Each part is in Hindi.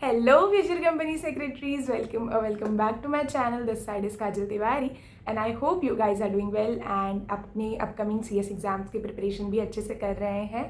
Hello, future company secretaries. Welcome back to my channel. This side is Kajal Tiwari, and I hope you guys are doing well and अपने upcoming CS एग्ज़ाम्स की प्रिपरेशन भी अच्छे से कर रहे हैं.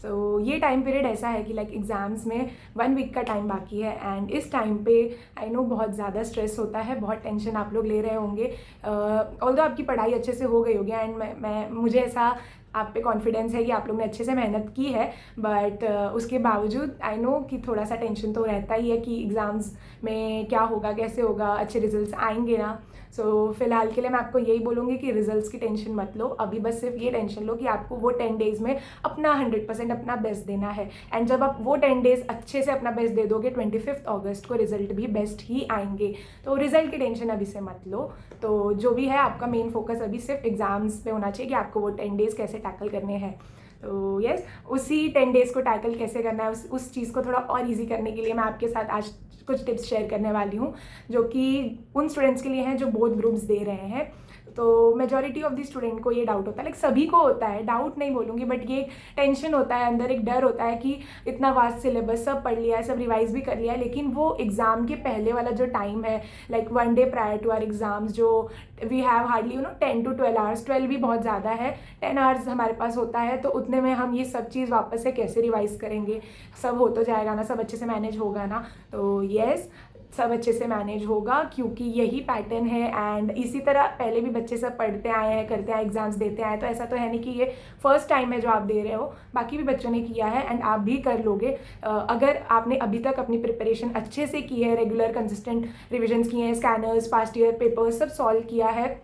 सो ये टाइम पीरियड ऐसा है कि लाइक एग्ज़ाम्स में 1 वीक का टाइम बाकी है एंड इस टाइम पे आई नो बहुत ज़्यादा स्ट्रेस होता है, बहुत टेंशन आप लोग ले रहे होंगे. ऑल्दो आपकी पढ़ाई अच्छे से हो गई होगी एंड मुझे ऐसा आप पे कॉन्फिडेंस है कि आप लोग ने अच्छे से मेहनत की है, बट उसके बावजूद आई नो कि थोड़ा सा टेंशन तो रहता ही है कि एग्ज़ाम्स में क्या होगा, कैसे होगा, अच्छे रिजल्ट्स आएंगे ना. सो फिलहाल के लिए मैं आपको यही बोलूँगी कि रिजल्ट्स की टेंशन मत लो. अभी बस सिर्फ ये टेंशन लो कि आपको वो 10 डेज़ में अपना 100% अपना बेस्ट देना है. एंड जब आप वो 10 डेज़ अच्छे से अपना बेस्ट दे दोगे, 25 अगस्त को रिजल्ट भी बेस्ट ही आएंगे. तो रिजल्ट की टेंशन अभी से मत लो. तो जो भी है आपका मेन फोकस अभी सिर्फ एग्ज़ाम्स पे होना चाहिए कि आपको वो 10 डेज़ कैसे टैकल करने हैं. तो यस, उसी 10 डेज़ को टैकल कैसे करना है, उस चीज़ को थोड़ा और ईजी करने के लिए मैं आपके साथ आज कुछ टिप्स शेयर करने वाली हूँ, जो कि उन स्टूडेंट्स के लिए हैं जो बोथ ग्रुप्स दे रहे हैं. तो मेजॉरिटी ऑफ द स्टूडेंट को ये डाउट होता है, लाइक सभी को होता है, डाउट नहीं बोलूँगी बट ये टेंशन होता है, अंदर एक डर होता है कि इतना वास्ट सिलेबस सब पढ़ लिया है, सब रिवाइज भी कर लिया है, लेकिन वो एग्ज़ाम के पहले वाला जो टाइम है, like 1 day prior to our exams, जो we have hardly 10 to 12 hours, 12 भी बहुत ज़्यादा है, 10 आवर्स हमारे पास होता है. तो उतने में हम ये सब चीज़ वापस से कैसे रिवाइज करेंगे? सब हो तो जाएगा ना, सब अच्छे से मैनेज होगा ना. तो येस, सब अच्छे से मैनेज होगा क्योंकि यही पैटर्न है. एंड इसी तरह पहले भी बच्चे सब पढ़ते आए हैं, करते आए, एग्ज़ाम्स देते आए. तो ऐसा तो है नहीं कि ये फर्स्ट टाइम है जो आप दे रहे हो, बाकी भी बच्चों ने किया है एंड आप भी कर लोगे. अगर आपने अभी तक अपनी प्रिपरेशन अच्छे से की है, रेगुलर कंसिस्टेंट रिविजन्स किए हैं, स्कैनर्स, पास्ट ईयर पेपर्स सब सॉल्व किया है,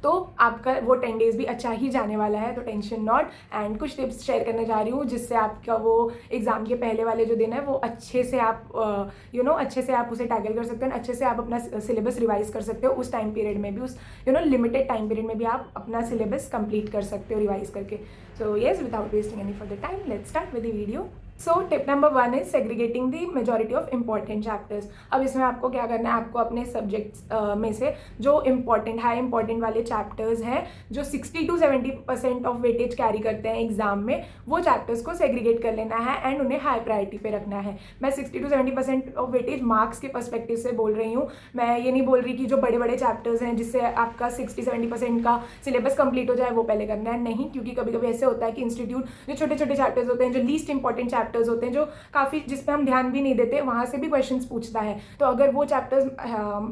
तो आपका वो 10 डेज़ भी अच्छा ही जाने वाला है. तो टेंशन नॉट. एंड कुछ टिप्स शेयर करने जा रही हूँ जिससे आपका वो एग्ज़ाम के पहले वाले जो दिन है वो अच्छे से आप अच्छे से आप उसे टैकल कर सकते हो, अच्छे से आप अपना सिलेबस रिवाइज कर सकते हो. उस टाइम पीरियड में भी, उस लिमिटेड टाइम पीरियड में भी आप अपना सिलेबस कंप्लीट कर सकते हो रिवाइज करके. So yes, without wasting any further time, let's start with the video. So tip number 1 is segregating the majority of important chapters. अब इसमें आपको क्या करना है, आपको अपने सब्जेक्ट्स में से जो इंपॉर्टेंट, हाई इंपॉर्टेंट वाले चैप्टर्स हैं, जो 60 to 70% ऑफ वेटेज कैरी करते हैं एग्जाम में, वो चैप्टर्स को सेग्रीगेट कर लेना है एंड उन्हें हाई प्रायोरिटी पे रखना है. मैं 60 to 70% ऑफ वेटेज मार्क्स के पर्सपेक्टिव से बोल रही हूँ. मैं ये नहीं बोल रही कि जो बड़े बड़े चैप्टर्स हैं जिससे आपका 60-70% का सिलेबस कंप्लीट हो जाए वो पहले करना है. नहीं, क्योंकि कभी कभी ऐसे होता है कि इंस्टीट्यूट जो छोटे छोटे चैप्टर्स होते हैं, जो लीस्ट इंपॉर्टेंट चैप्टर्स होते हैं, जो काफ़ी जिस पे हम ध्यान भी नहीं देते, वहाँ से भी क्वेश्चंस पूछता है. तो अगर वो चैप्टर्स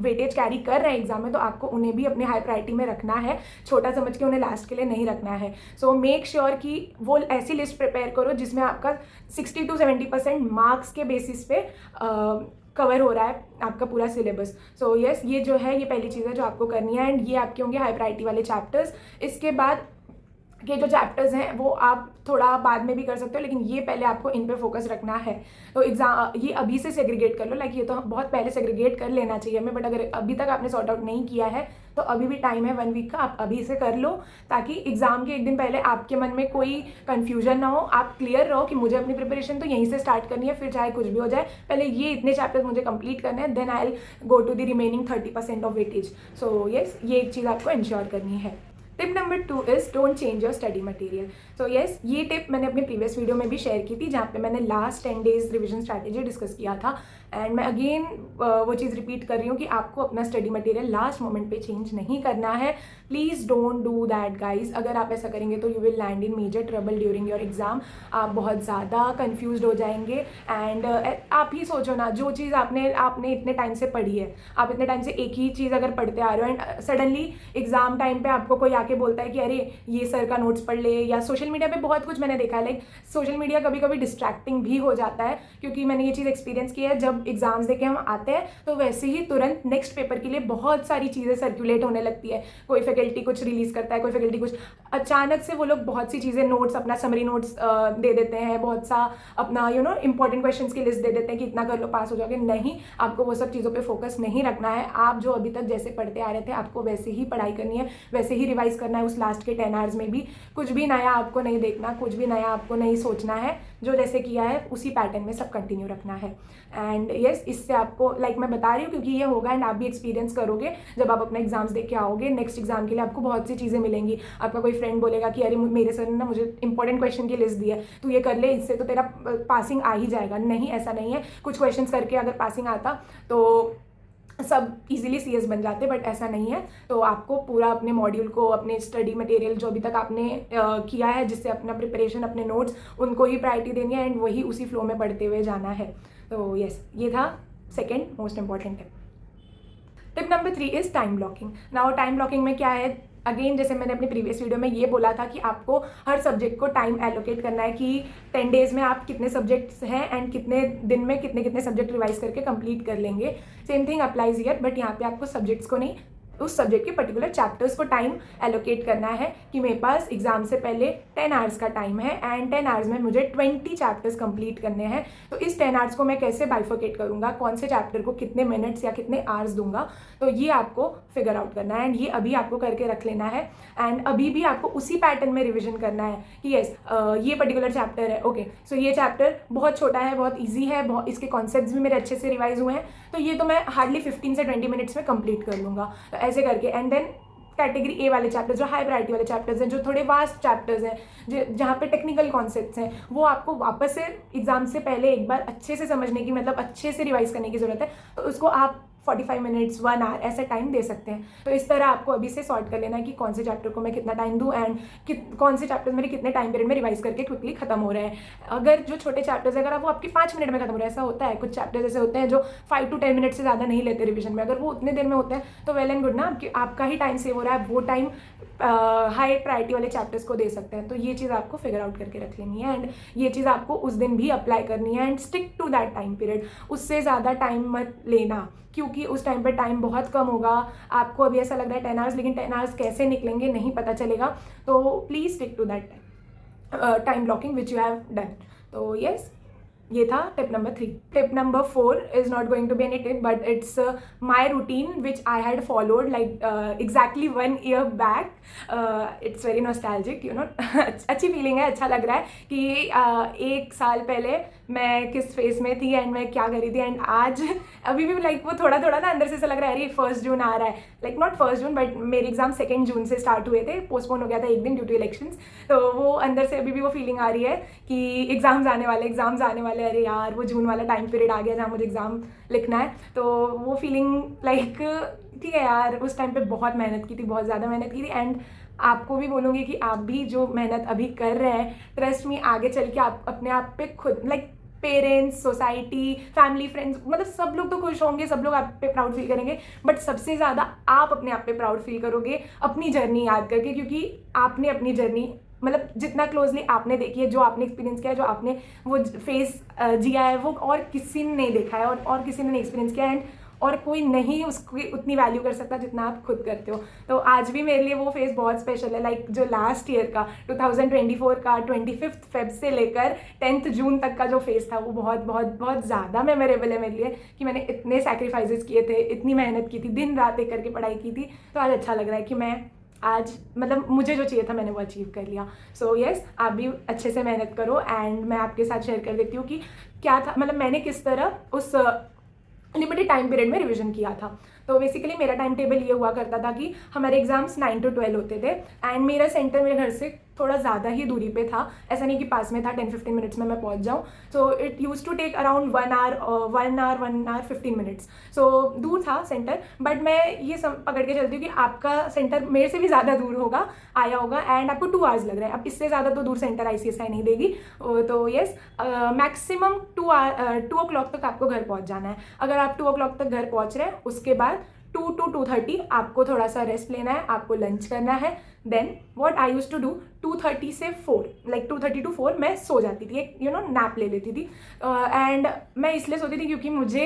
वेटेज कैरी कर रहे हैं एग्जाम में, तो आपको उन्हें भी अपने हाई प्रायोरिटी में रखना है, छोटा समझ के उन्हें लास्ट के लिए नहीं रखना है. सो मेक श्योर कि वो ऐसी लिस्ट प्रिपेयर करो जिसमें आपका 60 to 70% मार्क्स के बेसिस पे कवर हो रहा है आपका पूरा सिलेबस. सो यस, ये जो है ये पहली चीज़ है जो आपको करनी है एंड ये आपके होंगे हाई प्रायोरिटी वाले चैप्टर्स. इसके बाद के जो चैप्टर्स हैं वो आप थोड़ा बाद में भी कर सकते हो, लेकिन ये पहले आपको इन पे फोकस रखना है. तो एग्जाम ये अभी से सेग्रीगेट कर लो, लाइक ये तो बहुत पहले सेग्रीगेट कर लेना चाहिए हमें, बट अगर अभी तक आपने सॉर्ट आउट नहीं किया है तो अभी भी टाइम है 1 वीक का, आप अभी से कर लो ताकि एग्जाम के एक दिन पहले आपके मन में कोई कन्फ्यूजन ना हो. आप क्लियर रहो कि मुझे अपनी प्रिपरेशन तो यहीं से स्टार्ट करनी है, फिर चाहे कुछ भी हो जाए, पहले ये इतने चैप्टर्स मुझे कंप्लीट करने हैं, then I will go to the remaining 30% of weightage. So yes, ये एक चीज़ आपको इंश्योर करनी है. Tip number 2 is don't change your study material. So yes, ये टिप मैंने अपने प्रीवियस वीडियो में भी शेयर की थी, जहाँ पे मैंने last 10 days revision strategy discuss किया था. एंड मैं अगेन वो चीज़ रिपीट कर रही हूँ कि आपको अपना स्टडी मटेरियल लास्ट मोमेंट पे चेंज नहीं करना है. Please don't do that guys. अगर आप ऐसा करेंगे तो you will land in major trouble during your exam. आप बहुत ज़्यादा कन्फ्यूज हो जाएंगे. एंड आप ही सोचो ना, जो चीज़ आपने इतने टाइम से पढ़ी है, आप इतने टाइम से एक ही चीज़ अगर पढ़ते आ रहे हो एंड सडनली एग्जाम टाइम पे आपको कोई आके बोलता है कि अरे ये सर का नोट्स पढ़ ले, या सोशल मीडिया पे बहुत कुछ मैंने देखा है, लाइक सोशल मीडिया कभी कभी डिस्ट्रैक्टिंग भी हो जाता है, क्योंकि मैंने ये चीज़ एक्सपीरियंस की है. जब एग्जाम्स देके हम आते हैं तो वैसे ही तुरंत नेक्स्ट पेपर के लिए बहुत सारी चीज़ें सर्कुलेट होने लगती है. कोई फैकल्टी कुछ रिलीज़ करता है, कोई फैकल्टी कुछ, अचानक से वो लोग बहुत सी चीज़ें, नोट्स, अपना समरी नोट्स दे देते हैं, बहुत सा अपना इंपॉर्टेंट क्वेश्चंस की लिस्ट दे देते हैं कि इतना कर लो पास हो जाओगे. नहीं, आपको वो सब चीज़ों पर फोकस नहीं रखना है. आप जो अभी तक जैसे पढ़ते आ रहे थे आपको वैसे ही पढ़ाई करनी है, वैसे ही रिवाइज रिवाइज करना है उस लास्ट के 10 आवर्स में भी। कुछ भी नया आपको नहीं देखना, कुछ भी नया आपको नहीं सोचना है, जो जैसे किया है उसी पैटर्न में सब कंटिन्यू रखना है। एंड यस, इससे आपको मैं बता रही हूँ क्योंकि ये होगा एंड आप भी एक्सपीरियंस करोगे जब आप अपना एग्जाम्स देख के आओगे। नेक्स्ट एग्जाम के लिए आपको बहुत सी चीज़ें मिलेंगी। आपका कोई फ्रेंड बोलेगा कि अरे मेरे सर ने ना मुझे इंपॉर्टेंट क्वेश्चन की लिस्ट दी है, तू ये कर ले, इससे तो तेरा पासिंग आ ही जाएगा। नहीं, ऐसा नहीं है। कुछ क्वेश्चंस करके अगर पासिंग आता तो सब इजीली सीएस बन जाते, बट ऐसा नहीं है। तो आपको पूरा अपने मॉड्यूल को, अपने स्टडी मटेरियल जो अभी तक आपने किया है, जिससे अपना प्रिपरेशन, अपने नोट्स, उनको ही प्रायोरिटी देनी है एंड वही उसी फ्लो में पढ़ते हुए जाना है। तो यस, ये था second most important tip. Tip number 3 is time blocking. Now time blocking में क्या है, अगेन जैसे मैंने अपनी प्रीवियस वीडियो में ये बोला था कि आपको हर सब्जेक्ट को टाइम एलोकेट करना है कि 10 डेज में आप कितने सब्जेक्ट्स हैं एंड कितने दिन में कितने कितने सब्जेक्ट रिवाइज करके कंप्लीट कर लेंगे। Same thing applies here, but यहाँ पे आपको सब्जेक्ट्स को नहीं, उस सब्जेक्ट के पर्टिकुलर चैप्टर्स को टाइम एलोकेट करना है कि मेरे पास एग्जाम से पहले 10 आवर्स का टाइम है एंड 10 आवर्स में मुझे 20 चैप्टर्स कंप्लीट करने हैं। तो इस 10 आवर्स को मैं कैसे बाइफर्केट करूँगा, कौन से चैप्टर को कितने मिनट्स या कितने आवर्स दूंगा, तो ये आपको फिगर आउट करना है एंड ये अभी आपको करके रख लेना है। एंड अभी भी आपको उसी पैटर्न में रिविजन करना है कि यस, ये पर्टिकुलर चैप्टर है, ओके सो ये चैप्टर बहुत छोटा है, बहुत ईजी है, इसके कॉन्सेप्ट्स भी मेरे अच्छे से रिवाइज हुए हैं, तो ये तो मैं हार्डली 15 से 20 मिनट्स में कंप्लीट कर लूँगा। तो ऐसे करके एंड देन कैटेगरी ए वाले चैप्टर्स, जो हाई प्रायोरिटी वाले चैप्टर्स हैं, जो थोड़े वास्ट चैप्टर्स हैं, जहाँ पे टेक्निकल कॉन्सेप्ट्स हैं, वो आपको वापस से एग्जाम से पहले एक बार अच्छे से समझने की, अच्छे से रिवाइज करने की ज़रूरत है। तो उसको आप 45 मिनट्स, 1 आवर ऐसा टाइम दे सकते हैं। तो इस तरह आपको अभी से सॉर्ट कर लेना है कि कौन से चैप्टर को मैं कितना टाइम दूं एंड कौन से चैप्टर्स मेरे कितने टाइम पीरियड में रिवाइज करके क्विकली खत्म हो रहे हैं। अगर जो छोटे चैप्टर्स अगर वो आपके 5 मिनट में खत्म हो रहा है, ऐसा होता है, कुछ चैप्टर्स ऐसे होते हैं जो 5 to 10 मिनट से ज़्यादा नहीं लेते रिविजन में, अगर वो उतने देर में होते हैं तो वेल एंड गुड ना, आपका ही टाइम सेव हो रहा है, वो टाइम हाई प्रायोरिटी वाले चैप्टर्स को दे सकते हैं। तो ये चीज़ आपको फिगर आउट करके रख लेनी है एंड ये चीज़ आपको उस दिन भी अप्लाई करनी है and stick to that time period. उससे ज़्यादा टाइम मत लेना क्योंकि उस टाइम पर टाइम बहुत कम होगा। आपको अभी ऐसा लग रहा है 10 आवर्स, लेकिन 10 आवर्स कैसे निकलेंगे नहीं पता चलेगा। तो please stick to that time blocking which you have done. तो यस, ये था tip number 3। Tip number 4 is not going to be any tip, but it's my routine which I had followed exactly 1 year back. It's very nostalgic, you know. अच्छी फीलिंग है, अच्छा लग रहा है कि 1 साल पहले मैं किस फेस में थी एंड मैं क्या कर रही थी एंड आज अभी भी वो थोड़ा थोड़ा ना अंदर से ऐसा लग रहा है अरे 1 जून आ रहा है। नॉट 1 जून, बट मेरे एग्जाम 2 जून से स्टार्ट हुए थे, पोस्टपोन हो गया था एक दिन ड्यू टू इलेक्शंस। तो वो अंदर से अभी भी वो फीलिंग आ रही है कि एग्जाम्स आने वाले, अरे यार वो जून वाला टाइम पीरियड आ गया जहाँ मुझे एग्जाम लिखना है। तो वो फीलिंग ठीक है यार, उस टाइम पे बहुत मेहनत की थी, बहुत ज़्यादा मेहनत की थी एंड आपको भी बोलूँगी कि आप भी जो मेहनत अभी कर रहे हैं, ट्रस्ट मी, आगे चल के आप अपने आप पे खुद पेरेंट्स, सोसाइटी, फैमिली, फ्रेंड्स, सब लोग तो खुश होंगे, सब लोग आप पे प्राउड फील करेंगे, बट सबसे ज़्यादा आप अपने आप पे प्राउड फील करोगे अपनी जर्नी याद करके, क्योंकि आपने अपनी जर्नी जितना क्लोजली आपने देखी है, जो आपने एक्सपीरियंस किया है, जो आपने वो फेस जिया है, वो और किसी ने नहीं देखा है और किसी ने नहीं एक्सपीरियंस किया है और कोई नहीं उसकी उतनी वैल्यू कर सकता जितना आप खुद करते हो। तो आज भी मेरे लिए वो फेस बहुत स्पेशल है। जो लास्ट ईयर का 2024 का 25 फेब से लेकर 10 जून तक का जो फेस था, वो बहुत बहुत बहुत ज़्यादा मेमोरेबल है मेरे लिए कि मैंने इतने सैक्रिफाइसेस किए थे, इतनी मेहनत की थी, दिन रात एक करके पढ़ाई की थी। तो आज अच्छा लग रहा है कि मैं आज मुझे जो चाहिए था मैंने वो अचीव कर लिया। सो यस, आप भी अच्छे से मेहनत करो एंड मैं आपके साथ शेयर कर देती हूँ कि क्या था, मैंने किस तरह उस लिमिटेड टाइम पीरियड में रिवीजन किया था। तो बेसिकली मेरा टाइम टेबल ये हुआ करता था कि हमारे एग्जाम्स 9 to 12 होते थे एंड मेरा सेंटर मेरे घर से थोड़ा ज़्यादा ही दूरी पे था, ऐसा नहीं कि पास में था, 10-15 मिनट्स में मैं पहुंच जाऊं। So it use to take around 1 hour 15 minutes. So दूर था सेंटर, बट मैं ये पकड़ के चलती हूँ कि आपका सेंटर मेरे से भी ज़्यादा दूर होगा, आया होगा एंड आपको 2 hours लग रहा है। अब इससे ज़्यादा तो दूर सेंटर ICSI नहीं देगी। तो यस, मैक्सिमम 2 o'clock तक आपको घर पहुँच जाना है। अगर आप 2 o'clock तक घर पहुँच रहे हैं, उसके बाद 2 to 2:30 आपको थोड़ा सा रेस्ट लेना है, आपको लंच करना है। Then what I used to do, 2:30 से 4, 2:30 to 4 मैं सो जाती थी, एक नैप ले लेती थी। एंड मैं इसलिए सोती थी क्योंकि मुझे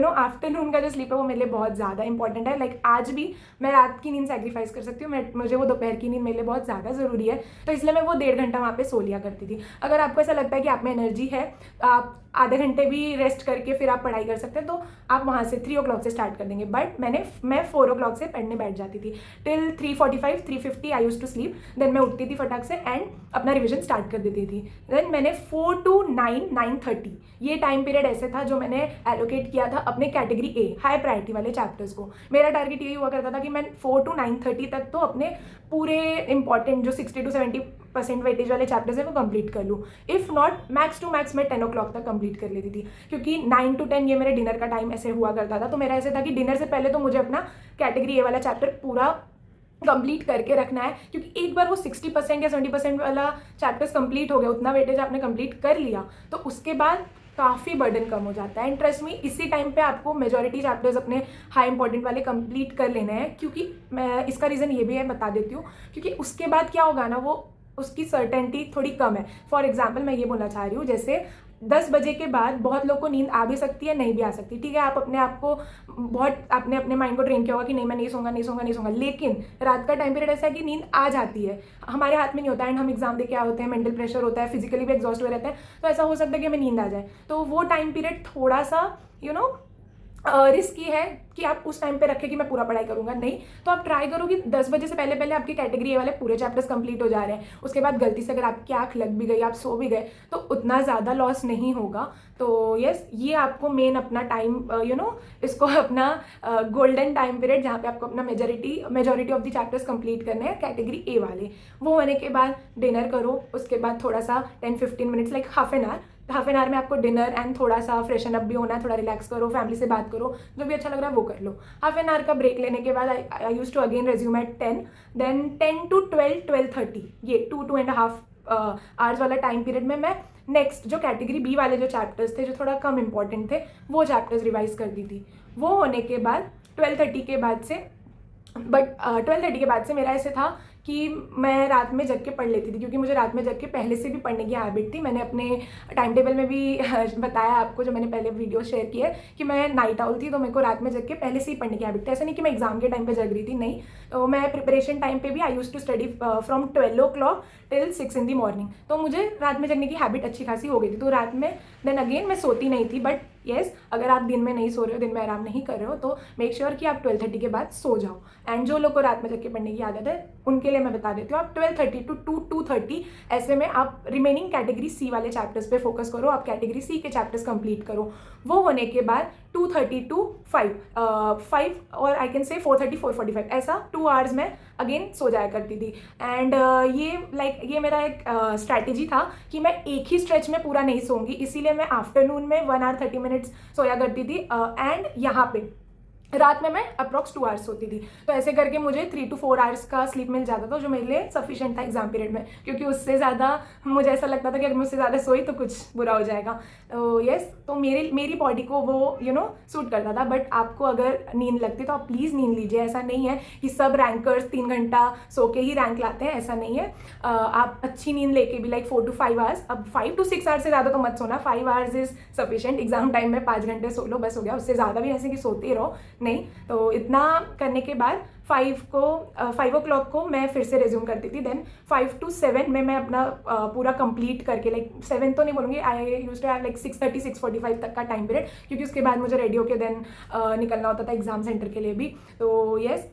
आफ्टरनून का जो स्लीप है वो मेरे लिए बहुत ज़्यादा इंपॉर्टेंट है। आज भी मैं रात की नींद सेक्रीफाइस कर सकती हूँ, मुझे वो दोपहर की नींद मेरे लिए बहुत ज़्यादा ज़रूरी है। तो इसलिए मैं वो 1.5 घंटा वहाँ पे सो लिया करती थी। अगर आपको ऐसा लगता है कि आप में एनर्जी है, आप आधे घंटे भी रेस्ट करके फिर आप पढ़ाई कर सकते हैं, तो आप वहाँ से 3 o'clock से स्टार्ट कर देंगे। बट मैं 4 o'clock से पढ़ने बैठ जाती थी till 3:45, 3:50 I use to sleep, then मैं उठती थी फटाक से एंड अपना रिविजन स्टार्ट कर देती थी। देन मैंने 4 to 9:30 ये टाइम पीरियड ऐसे था जो मैंने एलोकेट किया था अपने कैटेगरी ए हाई प्रायोरिटी वाले चैप्टर्स को। मेरा टारगेट यही हुआ करता था कि मैं 4 to 9:30 तक तो अपने पूरे इंपॉर्टेंट जो 60 to 70% वेटेज वाले चैप्टर्स हैं वो कंप्लीट कर लूँ। If not max to max मैं 10 o'clock तक कंप्लीट कर लेती थी, क्योंकि 9 to 10 ये मेरे डिनर का टाइम ऐसे हुआ करता था। तो मेरा ऐसे था कि डिनर से पहले तो मुझे अपना कैटेगरी ए वाला चैप्टर पूरा कंप्लीट करके रखना है, क्योंकि एक बार वो 60% या 70% वाला चैप्टर्स कंप्लीट हो गया, उतना वेटेज आपने कंप्लीट कर लिया, तो उसके बाद काफ़ी बर्डन कम हो जाता है। एंड ट्रस्ट मी, इसी टाइम पे आपको मेजॉरिटी चैप्टर्स अपने हाई इंपॉर्टेंट वाले कंप्लीट कर लेने हैं, क्योंकि मैं इसका रीज़न ये भी है, बता देती हूँ, क्योंकि उसके बाद क्या होगा ना, वो उसकी सर्टेनिटी थोड़ी कम है। फॉर एग्जाम्पल मैं ये बोलना चाह रही हूँ, जैसे 10 बजे के बाद बहुत लोग को नींद आ भी सकती है, नहीं भी आ सकती, ठीक है। आप अपने आप को बहुत आपने अपने माइंड को ट्रेन किया होगा कि नहीं मैं नहीं सोऊंगा नहीं सोऊंगा नहीं सोऊंगा, लेकिन रात का टाइम पीरियड ऐसा है कि नींद आ जाती है, हमारे हाथ में नहीं होता है। एंड हम एग्जाम दे के आए होते हैं, मेंटल प्रेशर होता है, फिजिकली भी एग्जॉस्ट हुए रहते हैं, तो ऐसा हो सकता है कि हमें नींद आ जाए। तो वो टाइम पीरियड थोड़ा सा रिस्की है कि आप उस टाइम पे रखें कि मैं पूरा पढ़ाई करूंगा, नहीं। तो आप ट्राई करो कि 10 बजे से पहले पहले आपकी कैटेगरी ए वाले पूरे चैप्टर्स कंप्लीट हो जा रहे हैं। उसके बाद गलती से अगर आपकी आँख लग भी गई, आप सो भी गए, तो उतना ज़्यादा लॉस नहीं होगा। तो यस, ये आपको मेन अपना टाइम इसको अपना गोल्डन टाइम पीरियड, जहाँ पे आपको अपना majority of the chapters complete करने हैं कैटेगरी ए वाले, वो होने के बाद डिनर करो। उसके बाद थोड़ा सा 10-15 minutes like half an our में आपको डिनर एंड थोड़ा सा फ्रेशन अप भी होना है, थोड़ा रिलैक्स करो, फैमिली से बात करो, जो भी अच्छा लग रहा है वो कर लो। हाफ एन आवर का ब्रेक लेने के बाद I use to again resume at 10, then 10 to 12-12:30, ये 2.5 आवर्स वाला टाइम पीरियड में मैं नेक्स्ट जो कैटेगरी बी वाले जो चैप्टर्स थे, जो थोड़ा कम इंपॉर्टेंट थे, वो चैप्टर्स रिवाइज करती थी। वो होने के बाद 12:30 के बाद से 12:30 के बाद से मेरा ऐसे था कि मैं रात में जग के पढ़ लेती थी, क्योंकि मुझे रात में जग के पहले से भी पढ़ने की हैबिट थी। मैंने अपने टाइम टेबल में भी बताया आपको, जो मैंने पहले वीडियो शेयर की है, कि मैं नाइट आउल थी, तो मेरे को रात में जग के पहले से ही पढ़ने की हैबिट थी। ऐसा नहीं कि मैं एग्जाम के टाइम पे जग रही थी, नहीं। तो मैं प्रिपरेशन टाइम पे भी I use to study from 12 o'clock till 6 in the morning। तो मुझे रात में जगने की हैबिट अच्छी खासी हो गई थी। तो रात में देन अगेन मैं सोती नहीं थी, बट येस, अगर आप दिन में नहीं सो रहे हो, दिन में आराम नहीं कर रहे हो, तो मेक श्योर कि आप 12:30 के बाद सो जाओ। एंड जो लोग को रात में जग के पढ़ने की आदत है, उनके लिए मैं बता देती हूँ, आप 12:30 to 2:30 ऐसे में आप रिमेनिंग कैटेगरी सी वाले चैप्टर्स पे फोकस करो, आप कैटेगरी सी के चैप्टर्स कंप्लीट करो। वो होने के बाद 2:30 to 5 और आई कैन से 4:30-4:45 ऐसा 2 आवर्स में अगेन सो जाया करती थी। एंड ये मेरा एक स्ट्रैटेजी था कि मैं एक ही स्ट्रेच में पूरा नहीं सोऊंगी, इसीलिए मैं आफ्टरनून में 1 hour 30 minutes सोया करती थी। एंड यहाँ पे रात में मैं अप्रॉक्स 2 आवर्स सोती थी। तो ऐसे करके मुझे 3 to 4 आवर्स का स्लीप मिल जाता था, जो मेरे लिए सफिशिएंट था एग्जाम पीरियड में, क्योंकि उससे ज़्यादा मुझे ऐसा लगता था कि अगर मैं उससे ज़्यादा सोई तो कुछ बुरा हो जाएगा। तो यस, तो मेरी बॉडी को वो सूट करता था। बट आपको अगर नींद लगती तो आप प्लीज़ नींद लीजिए। ऐसा नहीं है कि सब रैंकर्स 3 घंटा सो के ही रैंक लाते हैं, ऐसा नहीं है। आप अच्छी नींद लेके भी लाइक 4 to 5 आवर्स, अब 5 to 6 आवर्स से ज़्यादा तो मत सोना, 5 hours is sufficient. Exam time में 5 घंटे सो लो, बस हो गया। उससे ज़्यादा भी ऐसे कि सोते रहो, नहीं। तो इतना करने के बाद 5 o'clock को मैं फिर से रिज्यूम करती थी। देन 5 to 7 में मैं अपना पूरा कंप्लीट करके, लाइक 7 तो नहीं बोलूँगी, I used to have like 6:30-6:45 तक का टाइम पीरियड, क्योंकि उसके बाद मुझे रेडी होके देन निकलना होता था एग्जाम सेंटर के लिए भी। तो यस,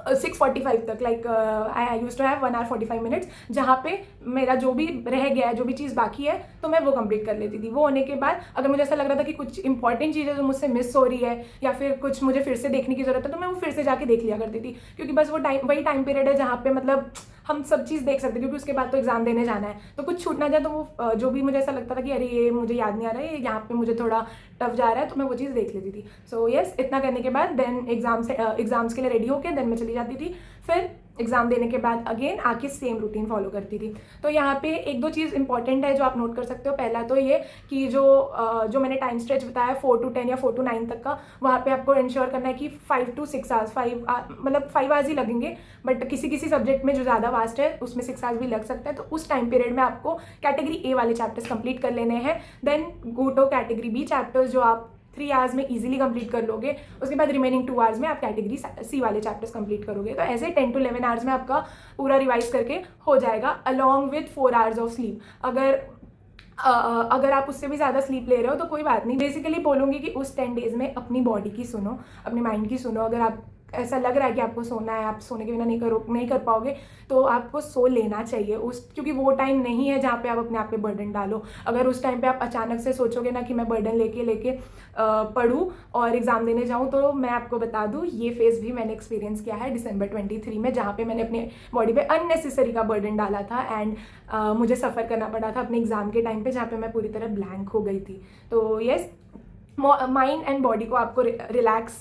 6:45 तक like I use to have 1 hour 45 minutes, जहाँ पे मेरा जो भी रह गया है, जो भी चीज़ बाकी है, तो मैं वो कंप्लीट कर लेती थी। वो होने के बाद अगर मुझे ऐसा लग रहा था कि कुछ इंपॉर्टेंट चीज़ है जो मुझसे मिस हो रही है, या फिर कुछ मुझे फिर से देखने की ज़रूरत है, तो मैं वो फिर से जाके देख लिया करती थी, क्योंकि बस वही टाइम पीरियड है जहाँ पे मतलब हम सब चीज़ देख सकते हैं, क्योंकि उसके बाद तो एग्जाम देने जाना है। तो कुछ छूट ना जाए, तो वो जो भी मुझे ऐसा लगता था कि अरे ये मुझे याद नहीं आ रहा है, यहाँ पे मुझे थोड़ा टफ जा रहा है, तो मैं वो चीज़ देख लेती थी। सो यस, इतना करने के बाद देन एग्जाम्स के लिए रेडी होके देन मैं चली जाती थी। फिर एग्जाम देने के बाद अगेन आके सेम रूटीन फॉलो करती थी। तो यहाँ पे 1-2 चीज़ इंपॉर्टेंट है जो आप नोट कर सकते हो। पहला तो ये कि जो मैंने टाइम स्ट्रेच बताया 4 to 10 या 4 to 9 तक का, वहाँ पे आपको इंश्योर करना है कि 5 to 6 आवर्स, मतलब 5 आवर्स ही लगेंगे, बट किसी सब्जेक्ट में जो ज़्यादा वास्ट है उसमें 6 आवर्स भी लग सकता है। तो उस टाइम पीरियड में आपको कैटेगरी ए वाले चैप्टर्स कंप्लीट कर लेने हैं। Then go to category B chapters, जो आप 3 आवर्स में इजीली कंप्लीट कर लोगे। उसके बाद रिमेनिंग 2 आवर्स में आप कैटेगरी सी वाले चैप्टर्स कंप्लीट करोगे। तो ऐसे 10 to 11 आवर्स में आपका पूरा रिवाइज करके हो जाएगा, along with 4 hours of sleep. अगर आप उससे भी ज़्यादा स्लीप ले रहे हो तो कोई बात नहीं। बेसिकली बोलूँगी कि उस 10 days में अपनी बॉडी की सुनो, अपने माइंड की सुनो। अगर आप ऐसा लग रहा है कि आपको सोना है, आप सोने के बिना नहीं कर पाओगे, तो आपको सो लेना चाहिए क्योंकि वो टाइम नहीं है जहाँ पे आप अपने आप पे बर्डन डालो। अगर उस टाइम पे आप अचानक से सोचोगे ना कि मैं बर्डन लेके पढ़ूँ और एग्ज़ाम देने जाऊँ, तो मैं आपको बता दूँ ये फेज़ भी मैंने एक्सपीरियंस किया है दिसंबर 23 में, जहाँ पे मैंने अपने बॉडी पे अननेसेसरी का बर्डन डाला था एंड मुझे सफ़र करना पड़ा था अपने एग्ज़ाम के टाइम पे, जहाँ पे मैं पूरी तरह ब्लैंक हो गई थी। तो यस, माइंड एंड बॉडी को आपको रिलैक्स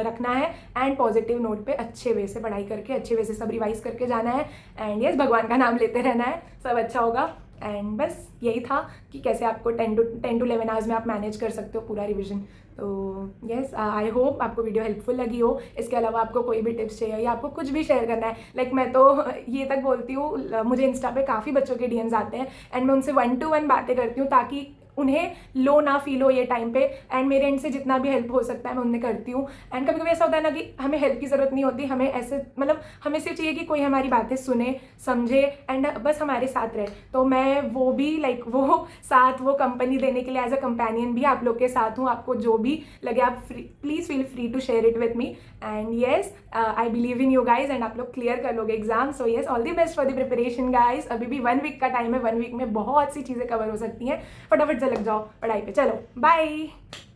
रखना है एंड पॉजिटिव नोट पे अच्छे वे से पढ़ाई करके अच्छे वे से सब रिवाइज करके जाना है एंड यस, भगवान का नाम लेते रहना है, सब अच्छा होगा। एंड बस यही था कि कैसे आपको 10 to 11 आवर्स में आप मैनेज कर सकते हो पूरा रिविजन। तो यस, आई होप आपको वीडियो हेल्पफुल लगी हो। इसके अलावा आपको कोई भी टिप्स चाहिए या आपको कुछ भी शेयर करना है, लाइक मैं तो ये तक बोलती हूँ, मुझे इंस्टा पे काफ़ी बच्चों के डीएम्स आते हैं एंड मैं उनसे 1 to 1 बातें करती हूँ ताकि उन्हें लो ना फील हो ये टाइम पे, एंड मेरे एंड से जितना भी हेल्प हो सकता है मैं उन्हें करती हूँ। एंड कभी कभी ऐसा होता है ना कि हमें हेल्प की ज़रूरत नहीं होती, हमें ऐसे मतलब हमें सिर्फ चाहिए कि कोई हमारी बातें सुने, समझे एंड बस हमारे साथ रहे। तो मैं वो भी लाइक वो साथ, वो कंपनी देने के लिए एज अ कंपेनियन भी आप लोग के साथ हूँ। आपको जो भी लगे आप please feel free to share it with me and yes, I believe in you guys एंड आप लोग क्लियर कर लोगे exam. So yes, all the best for the preparation guys. अभी भी 1 वीक का टाइम है, 1 वीक में बहुत सी चीज़ें कवर हो सकती हैं, फटाफट से लग जाओ पढ़ाई पे। चलो बाय।